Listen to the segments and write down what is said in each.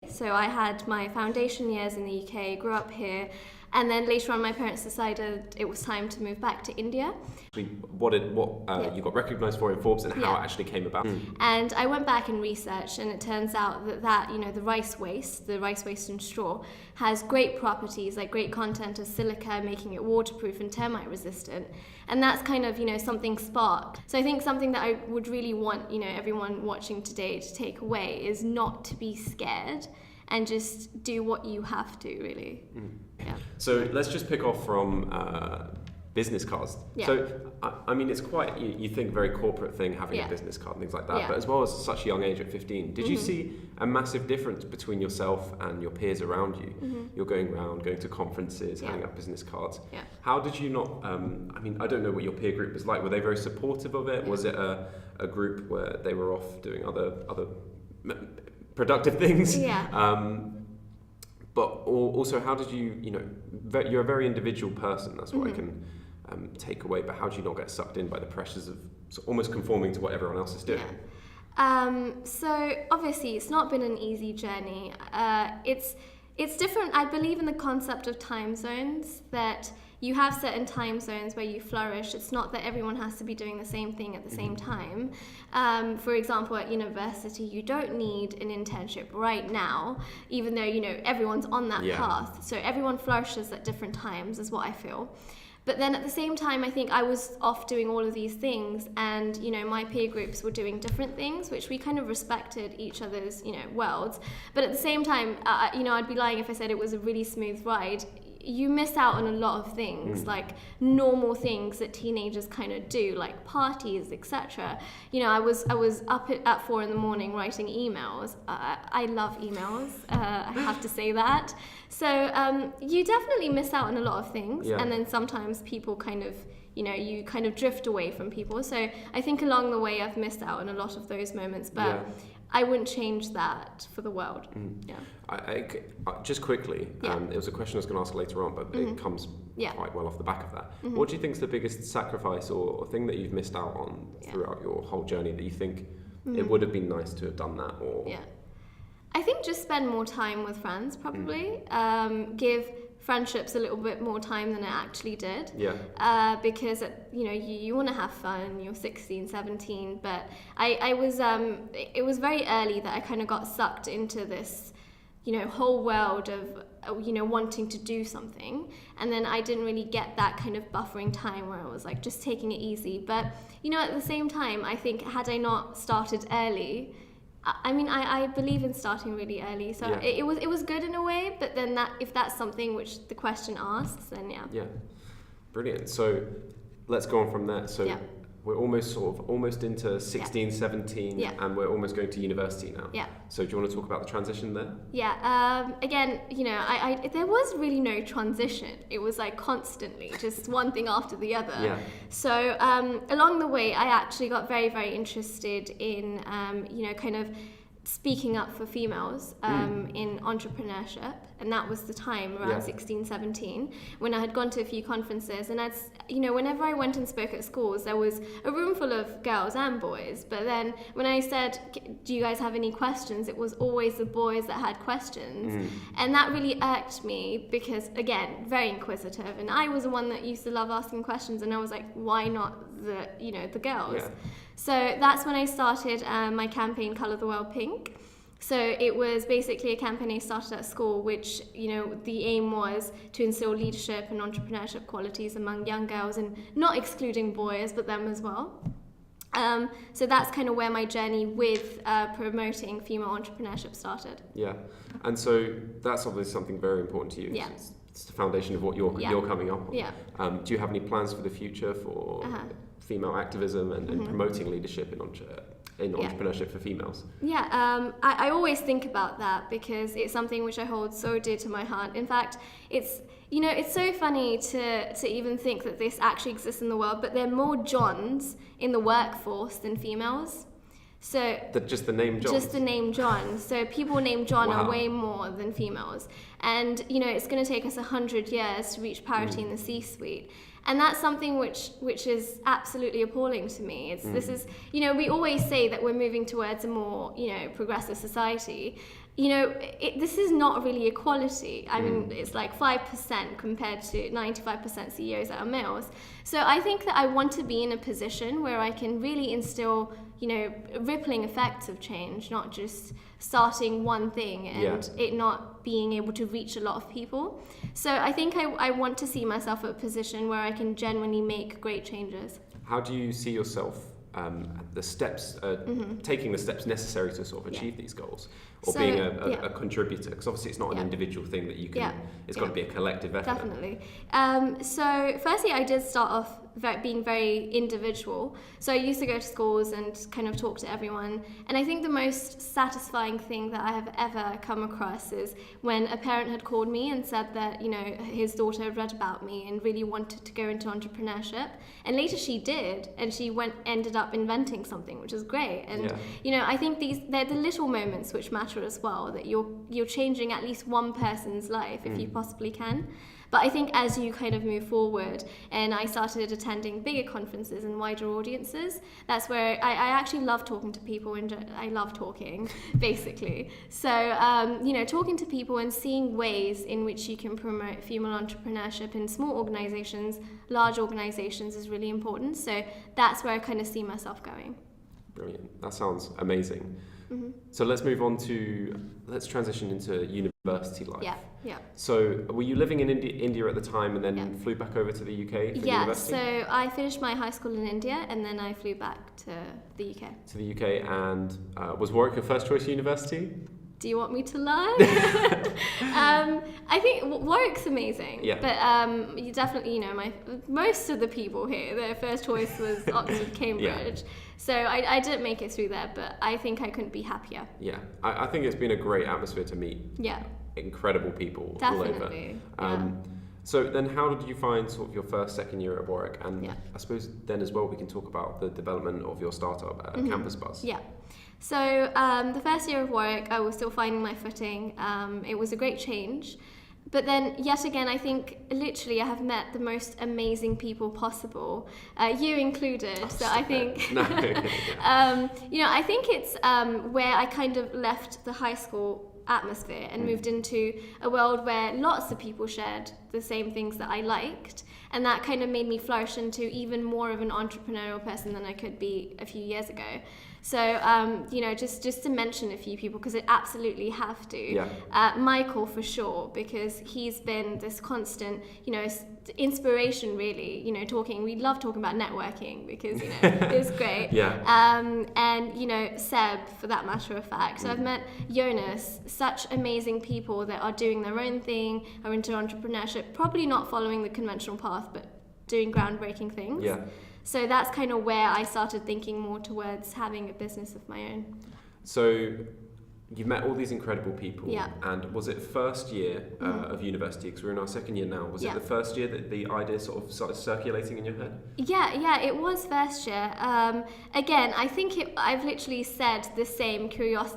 So I had my foundation years in the UK, grew up here, and then later on my parents decided it was time to move back to India. What you got recognised for in Forbes and how it actually came about. And I went back and researched, and it turns out that the rice waste and straw has great properties, like great content of silica, making it waterproof and termite resistant. And that's kind of, something sparked. So I think something that I would really want, everyone watching today to take away is not to be scared and just do what you have to, really. Yeah. So let's just pick off from business cards. Yeah. So, I mean, it's quite, you think very corporate thing, having a business card and things like that, but as well as such a young age at 15, did you see a massive difference between yourself and your peers around you? You're going to conferences, handing out business cards. Yeah. How did you not, I don't know what your peer group was like. Were they very supportive of it? Was it a group where they were off doing other productive things? Yeah. But also, how did you, you're a very individual person, that's what I can take away, but how do you not get sucked in by the pressures of almost conforming to what everyone else is doing? Yeah. So obviously it's not been an easy journey. It's different. I believe in the concept of time zones, that you have certain time zones where you flourish. It's not that everyone has to be doing the same thing at the same time. For example, at university, you don't need an internship right now, even though, everyone's on that path. So everyone flourishes at different times, is what I feel. But then at the same time, I think I was off doing all of these things, and, my peer groups were doing different things, which we kind of respected each other's, worlds. But at the same time, I'd be lying if I said it was a really smooth ride. You miss out on a lot of things, like normal things that teenagers kind of do, like parties, etc. I was up at 4 a.m. writing emails. I love emails. I have to say that. So you definitely miss out on a lot of things, and then sometimes people kind of, you kind of drift away from people. So I think along the way I've missed out on a lot of those moments, but I wouldn't change that for the world. Yeah. I just quickly, it was a question I was going to ask later on, but it comes quite well off the back of that. What do you think is the biggest sacrifice or thing that you've missed out on throughout your whole journey that you think it would have been nice to have done that? Or I think just spend more time with friends, probably. Give friendships a little bit more time than it actually did. Because you want to have fun. You're 16, 17, but it was very early that I kind of got sucked into this whole world of wanting to do something, and then I didn't really get that kind of buffering time where I was like just taking it easy. But at the same time, I think had I not started early, I believe in starting really early, so it was good in a way. But then if that's something which the question asks, then brilliant. So let's go on from there. So we're almost into 16, 17, and we're almost going to university now. So do you want to talk about the transition there? Again, there was really no transition. It was like constantly just one thing after the other. So along the way, I actually got very, very interested in kind of speaking up for females in entrepreneurship, and that was the time around 16, 17, when I had gone to a few conferences, and whenever I went and spoke at schools, there was a room full of girls and boys, but then when I said, do you guys have any questions, it was always the boys that had questions, and that really irked me because, again, very inquisitive, and I was the one that used to love asking questions, and I was like, why not the girls? So that's when I started my campaign, Colour the World Pink. So it was basically a campaign I started at school, which, the aim was to instill leadership and entrepreneurship qualities among young girls, and not excluding boys, but them as well. So that's kind of where my journey with promoting female entrepreneurship started. And so that's obviously something very important to you. It's the foundation of what you're coming up on. Do you have any plans for the future for female activism and promoting leadership in entrepreneurship for females? I always think about that because it's something which I hold so dear to my heart. In fact, it's so funny to even think that this actually exists in the world, but there are more Johns in the workforce than females. So just the name John? Just the name John. So people named John are way more than females. And, you know, it's going to take us 100 years to reach parity in the C-suite. And that's something which is absolutely appalling to me. This is, you know, we always say that we're moving towards a more, you know, progressive society. You know, this is not really equality. I mean, it's like 5% compared to 95% CEOs that are males. So I think that I want to be in a position where I can really instill, you know, rippling effects of change, not just starting one thing and it not being able to reach a lot of people. So I think I want to see myself at a position where I can genuinely make great changes. How do you see yourself the steps, taking the steps necessary to sort of achieve these goals, or being a contributor? Because obviously it's not an individual thing that you can, it's got to be a collective effort. Definitely. So firstly, I did start off being very individual. So I used to go to schools and kind of talk to everyone. And I think the most satisfying thing that I have ever come across is when a parent had called me and said that, you know, his daughter had read about me and really wanted to go into entrepreneurship. And later she did, and she ended up inventing something, which is great. And, you know, I think they're the little moments which matter as well, that you're changing at least one person's life if you possibly can. But I think as you kind of move forward, and I started attending bigger conferences and wider audiences, that's where I actually love talking to people, and I love talking, basically. So, you know, talking to people and seeing ways in which you can promote female entrepreneurship in small organizations, large organizations is really important. So that's where I kind of see myself going. Brilliant. That sounds amazing. So let's transition into university life. Yeah. So were you living in India at the time and then flew back over to the UK for university? So I finished my high school in India and then I flew back to the UK. To the UK, and was Warwick your first choice university? Do you want me to lie? I think Warwick's amazing. Yeah. But you definitely, you know, most of the people here, their first choice was Oxford, Cambridge. So I didn't make it through there, but I think I couldn't be happier. Yeah. I think it's been a great atmosphere to meet incredible people all over. So then how did you find sort of your first, second year at Warwick? And I suppose then as well we can talk about the development of your startup, Campusbuzz. Yeah. So the first year of Warwick, I was still finding my footing. It was a great change. But then, yet again, I think literally I have met the most amazing people possible, you included. Oh, so I think, you know, I think it's where I kind of left the high school atmosphere and moved into a world where lots of people shared the same things that I liked, and that kind of made me flourish into even more of an entrepreneurial person than I could be a few years ago. So, you know, just to mention a few people, because I absolutely have to. Michael, for sure, because he's been this constant, you know, inspiration, really. You know, we love talking about networking because, you know, it's great. And, you know, Seb, for that matter of fact. So I've met Jonas, such amazing people that are doing their own thing, are into entrepreneurship, probably not following the conventional path, but doing groundbreaking things. So that's kind of where I started thinking more towards having a business of my own. So you've met all these incredible people. And was it first year of university, because we're in our second year now, was it the first year that the idea sort of started circulating in your head? Yeah, it was first year. Again, I think I've literally said the same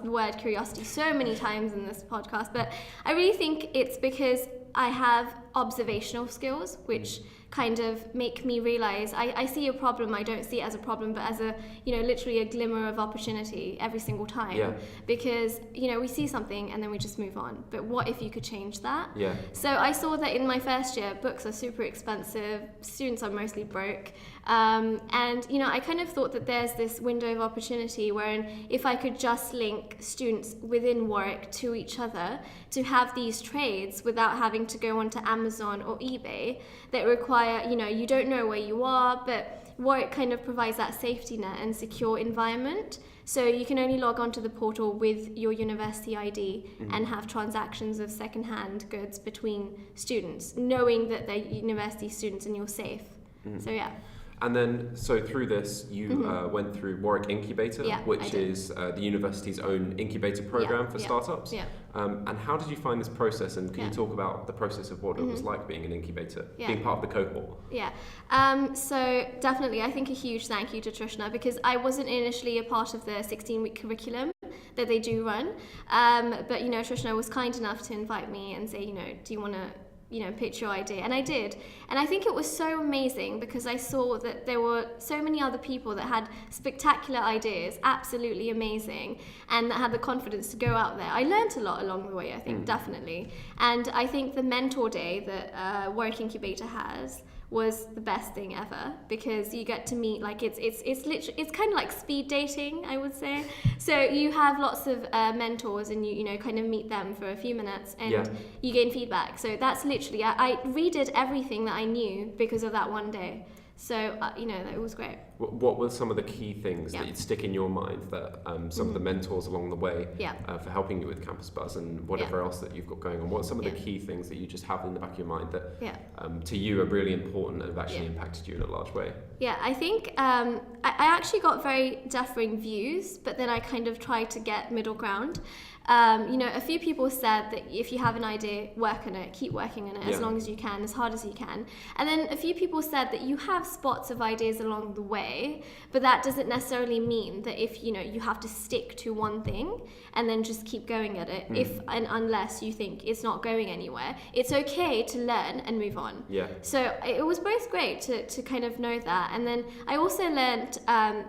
word curiosity so many times in this podcast, but I really think it's because I have observational skills, which kind of make me realize I see a problem, I don't see it as a problem, but as a, you know, literally a glimmer of opportunity every single time. Because, you know, we see something and then we just move on. But what if you could change that? So I saw that in my first year, books are super expensive, students are mostly broke. And, you know, I kind of thought that there's this window of opportunity wherein if I could just link students within Warwick to each other to have these trades without having to go onto Amazon or eBay that require, you know, you don't know where you are, but Warwick kind of provides that safety net and secure environment. So you can only log onto the portal with your university ID and have transactions of second-hand goods between students, knowing that they're university students and you're safe. So And then, so through this, you went through Warwick Incubator, which is the university's own incubator program for startups. Yeah. And how did you find this process? And can you talk about the process of what it was like being an incubator, being part of the cohort? Yeah. So definitely, I think a huge thank you to Trishna, because I wasn't initially a part of the 16-week curriculum that they do run. But, you know, Trishna was kind enough to invite me and say, you know, do you want to, you know, pitch your idea? And I did. And I think it was so amazing because I saw that there were so many other people that had spectacular ideas, absolutely amazing, and that had the confidence to go out there. I learned a lot along the way, I think, definitely. And I think the mentor day that Warwick Incubator has was the best thing ever, because you get to meet, like, it's literally, it's kind of like speed dating, I would say. So you have lots of mentors, and you know, kind of meet them for a few minutes, and you gain feedback. So that's literally, I redid everything that I knew because of that one day. So, you know, it was great. What were some of the key things that you'd stick in your mind that some of the mentors along the way for helping you with Campusbuzz and whatever else that you've got going on? What are some of the key things that you just have in the back of your mind that to you are really important and have actually impacted you in a large way? Yeah, I think I actually got very differing views, but then I kind of tried to get middle ground. You know, a few people said that if you have an idea, work on it, keep working on it as long as you can, as hard as you can. And then a few people said that you have spots of ideas along the way, but that doesn't necessarily mean that if, you know, you have to stick to one thing and then just keep going at it if and unless you think it's not going anywhere. It's okay to learn and move on. Yeah. So it was both great to kind of know that. And then I also learned,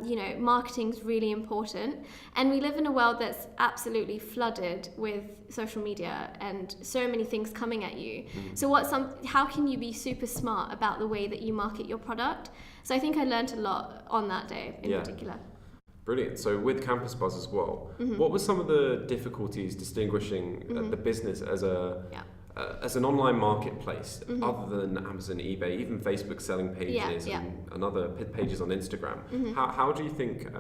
you know, marketing's really important. And we live in a world that's absolutely flooded with social media and so many things coming at you. So how can you be super smart about the way that you market your product? So I think I learned a lot on that day in particular. Brilliant. So with Campusbuzz as well, what were some of the difficulties distinguishing the business as an online marketplace, other than Amazon, eBay, even Facebook selling pages and other pages on Instagram? How do you think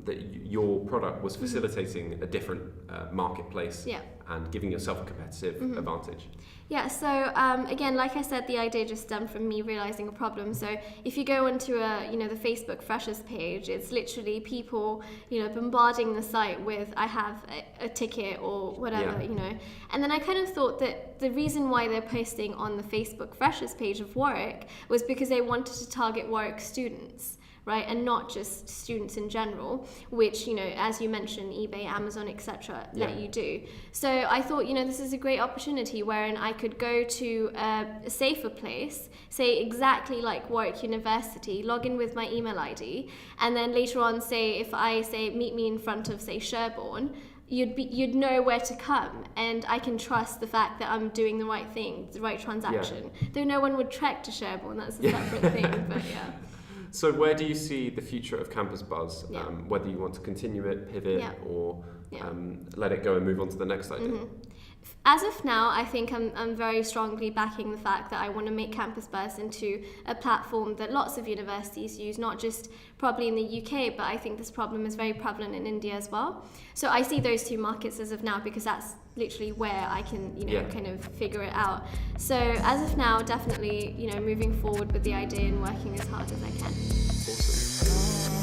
that your product was facilitating a different marketplace and giving yourself a competitive advantage? Yeah, so again, like I said, the idea just stemmed from me realizing a problem. So if you go onto the Facebook Freshers page, it's literally people, you know, bombarding the site with, I have a ticket or whatever, you know. And then I kind of thought that the reason why they're posting on the Facebook Freshers page of Warwick was because they wanted to target Warwick students, right, and not just students in general, which, you know, as you mentioned, eBay, Amazon, etc. let you do. So I thought, you know, this is a great opportunity wherein I could go to a safer place, say exactly like Warwick University, log in with my email ID, and then later on, say, if I say meet me in front of, say, Sherborne, you'd know where to come, and I can trust the fact that I'm doing the right thing, the right transaction. Though no one would trek to Sherborne, that's a separate thing, but yeah. So where do you see the future of Campusbuzz? Whether you want to continue it, pivot, or let it go and move on to the next idea? As of now, I think I'm very strongly backing the fact that I want to make Campusbuzz into a platform that lots of universities use, not just probably in the UK, but I think this problem is very prevalent in India as well. So I see those two markets as of now, because that's literally where I can, you know, kind of figure it out. So as of now, definitely, you know, moving forward with the idea and working as hard as I can. Awesome.